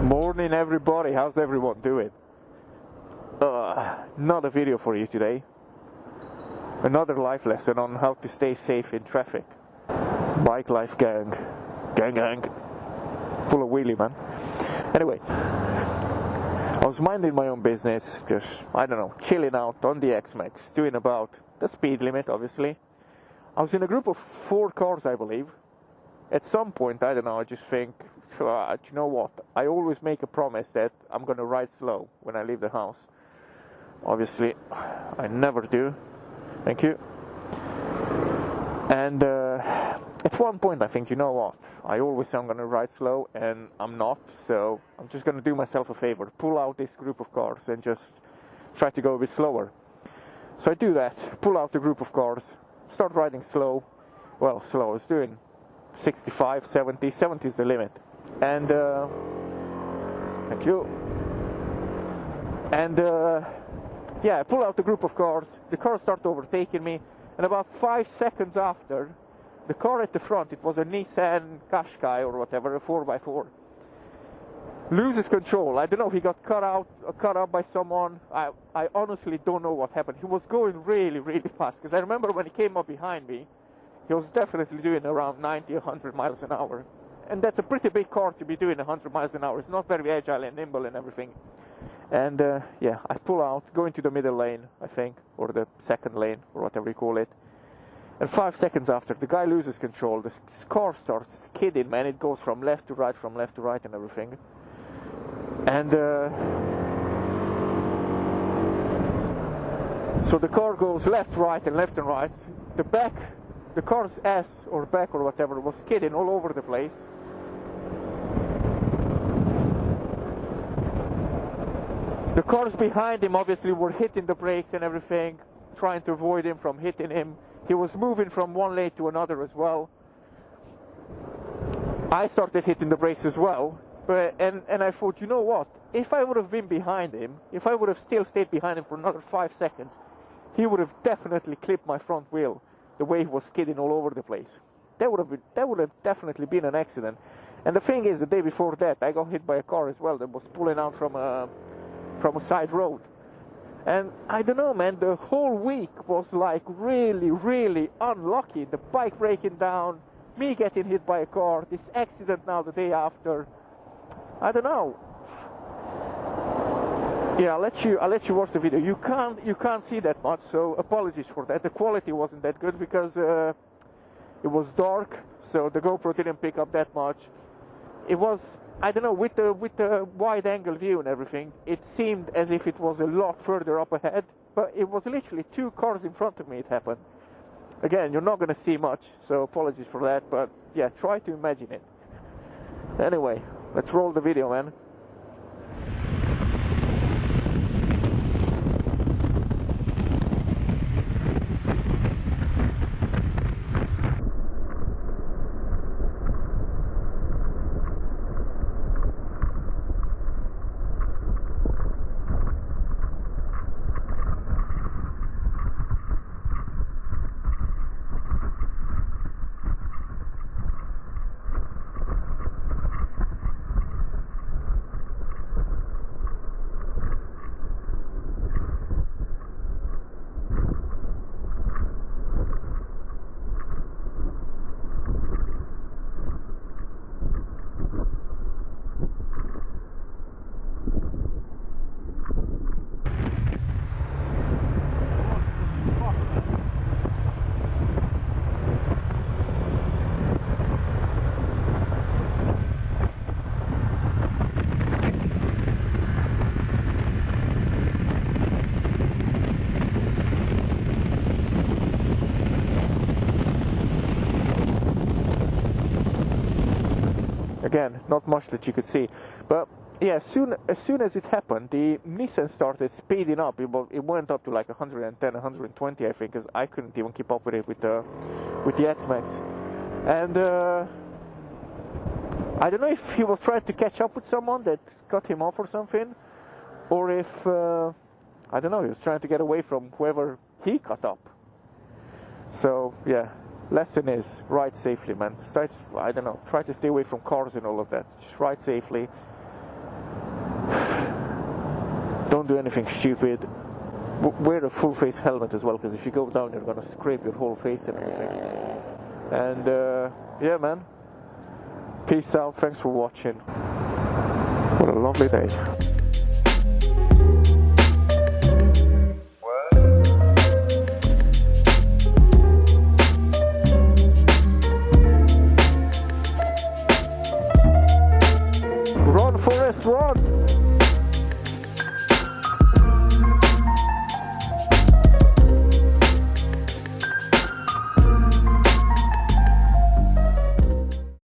Morning everybody, how's everyone doing? Not a video for you today. Another life lesson on how to stay safe in traffic. Bike life gang. Gang. Full of wheelie, man. Anyway, I was minding my own business, just, I don't know, chilling out on the XMax, doing about the speed limit, obviously. I was in a group of 4 cars, I believe. At some point, I don't know, I just think, do you know what? I always make a promise that I'm going to ride slow when I leave the house. Obviously, I never do. Thank you. And at one point, I think, you know what? I always say I'm going to ride slow, and I'm not. So I'm just going to do myself a favor, pull out this group of cars and just try to go a bit slower. So I do that, pull out the group of cars, start riding slow. Well, slow, I was doing 65, 70 is the limit. And thank you. And yeah, I pull out the group of cars, the cars start overtaking me, and about 5 seconds after, the car at the front, it was a Nissan Qashqai or whatever, a 4x4, loses control. I don't know, he got cut out by someone. I honestly don't know what happened. He was going really, really fast, because I remember when he came up behind me, he was definitely doing around 90, 100 miles an hour. And that's a pretty big car to be doing 100 miles an hour. It's not very agile and nimble and everything. And yeah, I pull out, go into the middle lane, I think, or the second lane, or whatever you call it. And 5 seconds after, the guy loses control. The car starts skidding, man. It goes from left to right and everything. And so the car goes left, right. The car's ass or back or whatever was skidding all over the place. The cars behind him obviously were hitting the brakes and everything, trying to avoid him from hitting him. He was moving from one lane to another as well. I started hitting the brakes as well, and I thought, you know what? If I would have been behind him, if I would have still stayed behind him for another 5 seconds, he would have definitely clipped my front wheel. The way he was skidding all over the place, that would have definitely been an accident. And the thing is, the day before that, I got hit by a car as well that was pulling out from a side road. And I don't know, man, the whole week was like really, really unlucky. The bike breaking down, me getting hit by a car, this accident now the day after. I don't know. Yeah, I'll let you watch the video. You can't see that much, so apologies for that. The quality wasn't that good because it was dark, so the GoPro didn't pick up that much. It was, I don't know, with the wide angle view and everything, it seemed as if it was a lot further up ahead, but it was literally 2 cars in front of me it happened. Again, you're not going to see much, so apologies for that, but yeah, try to imagine it. Anyway, let's roll the video, man. Again, not much that you could see, but yeah, as soon as it happened, the Nissan started speeding up. It went up to like 110, 120, I think, because I couldn't even keep up with it with the XMax. And I don't know if he was trying to catch up with someone that cut him off or something, or if I don't know, he was trying to get away from whoever he cut up. So yeah, lesson is ride safely, man. Try to stay away from cars and all of that. Just ride safely. Don't do anything stupid. Wear a full face helmet as well, because if you go down you're gonna scrape your whole face and everything. And yeah, man, peace out. Thanks for watching. What a lovely day. Run, Forrest, run!